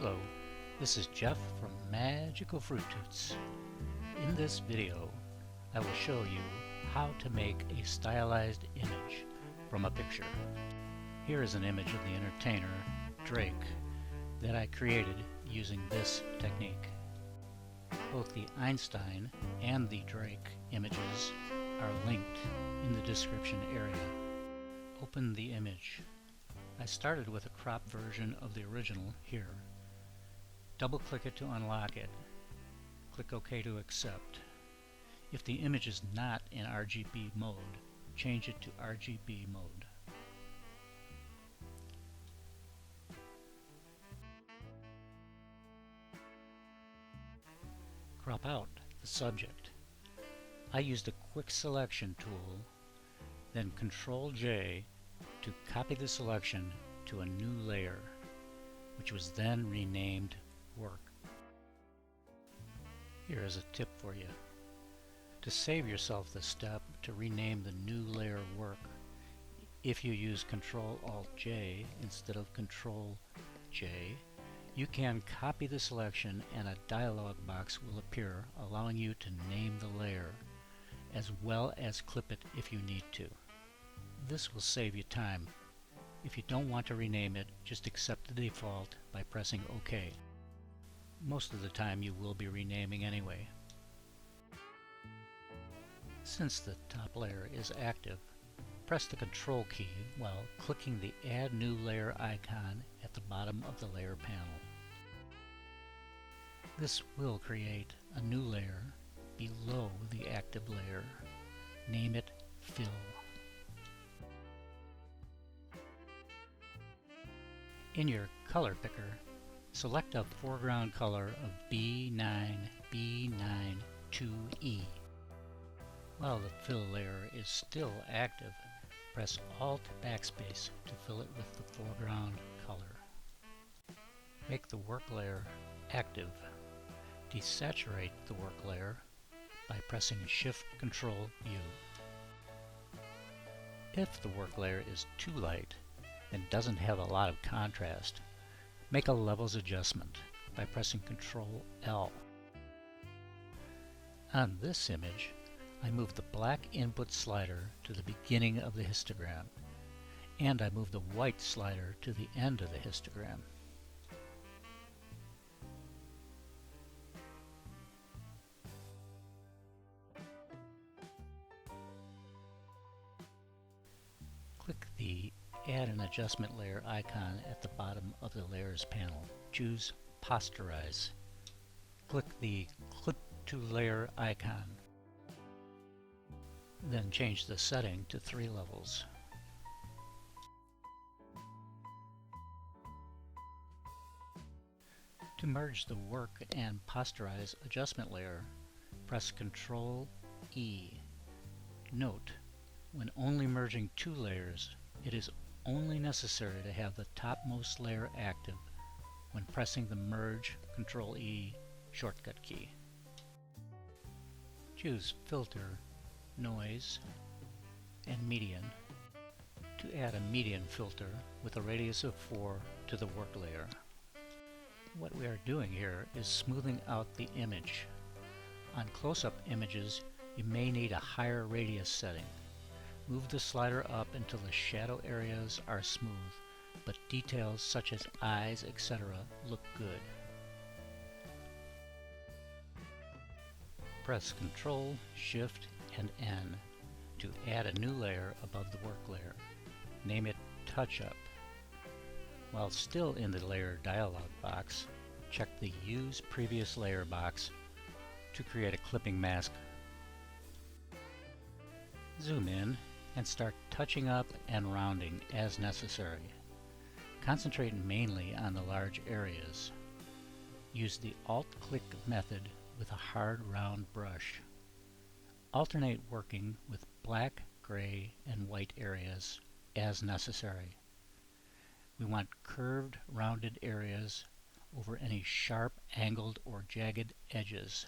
Hello, this is Jeff from Magical Fruit Toots. In this video, I will show you how to make a stylized image from a picture. Here is an image of the entertainer, Drake, that I created using this technique. Both the Einstein and the Drake images are linked in the description area. Open the image. I started with a cropped version of the original here. Double-click it to unlock it. Click OK to accept. If the image is not in RGB mode, change it to RGB mode. Crop out the subject. I used a quick selection tool, then Ctrl-J to copy the selection to a new layer, which was then renamed Work. Here is a tip for you. To save yourself the step to rename the new layer Work, if you use Ctrl-Alt-J instead of Ctrl-J, you can copy the selection and a dialog box will appear allowing you to name the layer, as well as clip it if you need to. This will save you time. If you don't want to rename it, just accept the default by pressing OK. Most of the time you will be renaming anyway. Since the top layer is active, press the Control key while clicking the Add New Layer icon at the bottom of the layer panel. This will create a new layer below the active layer. Name it Fill. In your color picker, select a foreground color of B9B92E. While the fill layer is still active, press Alt Backspace to fill it with the foreground color. Make the work layer active. Desaturate the work layer by pressing Shift-Control-U. If the work layer is too light and doesn't have a lot of contrast, make a levels adjustment by pressing Ctrl-L. On this image, I move the black input slider to the beginning of the histogram, and I move the white slider to the end of the histogram. Click the Add an Adjustment Layer icon at the bottom of the Layers panel. Choose Posterize. Click the Clip to Layer icon. Then change the setting to 3 levels. To merge the Work and Posterize adjustment layer, press Ctrl-E. Note, when only merging 2 layers, it is only necessary to have the topmost layer active when pressing the Merge Ctrl-E shortcut key. Choose Filter, Noise, and Median to add a median filter with a radius of 4 to the work layer. What we are doing here is smoothing out the image. On close-up images, you may need a higher radius setting. Move the slider up until the shadow areas are smooth, but details such as eyes, etc. look good. Press Ctrl, Shift, and N to add a new layer above the work layer. Name it Touch Up. While still in the Layer dialog box, check the Use Previous Layer box to create a clipping mask. Zoom in and start touching up and rounding as necessary. Concentrate mainly on the large areas. Use the Alt-Click method with a hard round brush. Alternate working with black, gray, and white areas as necessary. We want curved, rounded areas over any sharp, angled, or jagged edges.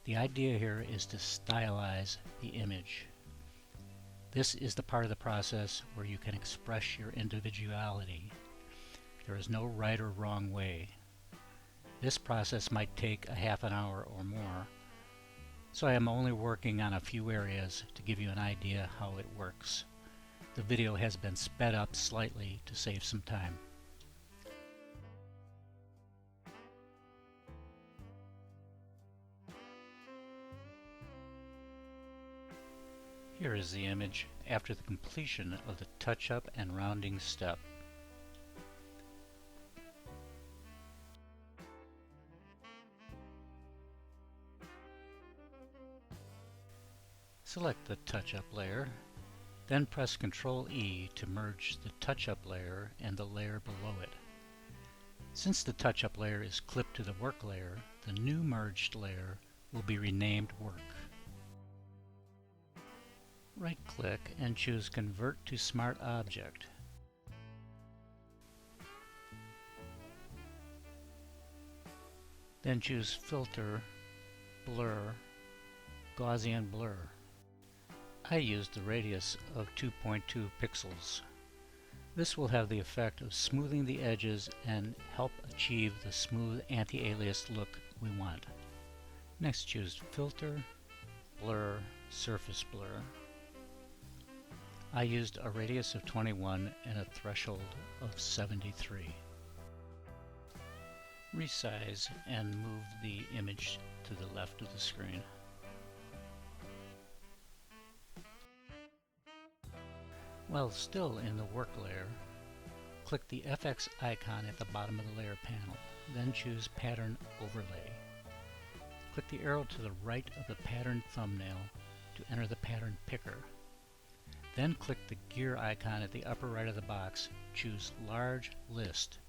The idea here is to stylize the image. This is the part of the process where you can express your individuality. There is no right or wrong way. This process might take a half an hour or more, so I am only working on a few areas to give you an idea how it works. The video has been sped up slightly to save some time. Here is the image after the completion of the touch-up and rounding step. Select the touch-up layer, then press Ctrl-E to merge the touch-up layer and the layer below it. Since the touch-up layer is clipped to the work layer, the new merged layer will be renamed Work. Right-click and choose Convert to Smart Object. Then choose Filter, Blur, Gaussian Blur. I used the radius of 2.2 pixels. This will have the effect of smoothing the edges and help achieve the smooth anti-alias look we want. Next choose Filter, Blur, Surface Blur. I used a radius of 21 and a threshold of 73. Resize and move the image to the left of the screen. While still in the work layer, click the FX icon at the bottom of the layer panel, then choose Pattern Overlay. Click the arrow to the right of the pattern thumbnail to enter the pattern picker. Then click the gear icon at the upper right of the box, choose Large List.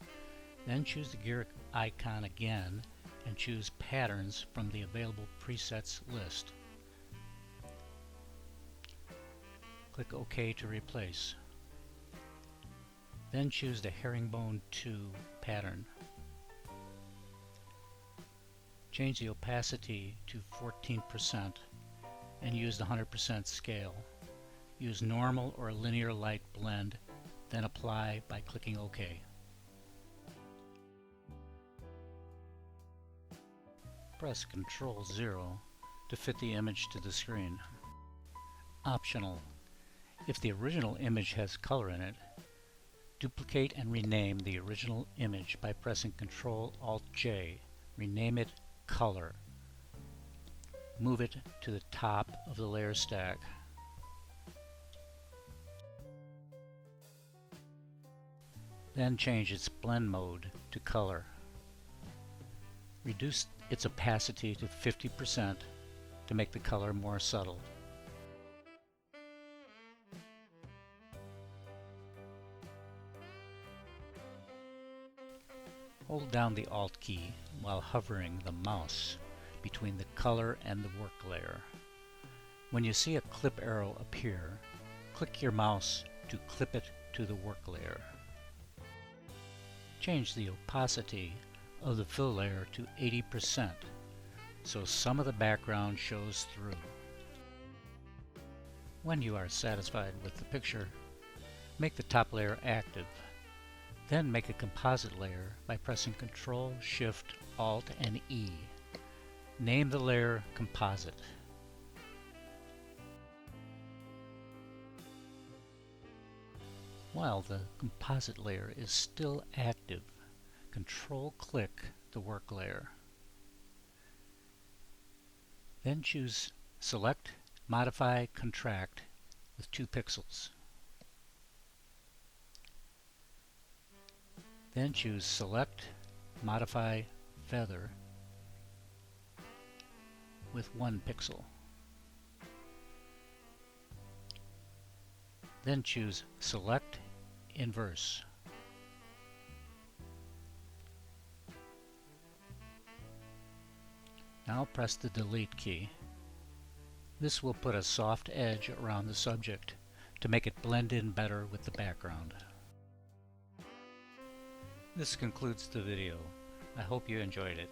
Then choose the gear icon again and choose Patterns from the available presets list. Click OK to replace. Then choose the Herringbone 2 pattern. Change the opacity to 14% and use the 100% scale. Use normal or linear light blend, then apply by clicking OK. Press Ctrl-0 to fit the image to the screen. Optional. If the original image has color in it, duplicate and rename the original image by pressing Ctrl-Alt-J. Rename it Color. Move it to the top of the layer stack. Then change its blend mode to color. Reduce its opacity to 50% to make the color more subtle. Hold down the Alt key while hovering the mouse between the color and the work layer. When you see a clip arrow appear, click your mouse to clip it to the work layer. Change the opacity of the fill layer to 80% so some of the background shows through. When you are satisfied with the picture, make the top layer active. Then make a composite layer by pressing Ctrl, Shift, Alt, and E. Name the layer Composite. While the composite layer is still active, Control-click the work layer. Then choose Select, Modify, Contract with 2 pixels. Then choose Select, Modify, Feather with 1 pixel. Then choose Select, Inverse. Now press the Delete key. This will put a soft edge around the subject to make it blend in better with the background. This concludes the video. I hope you enjoyed it.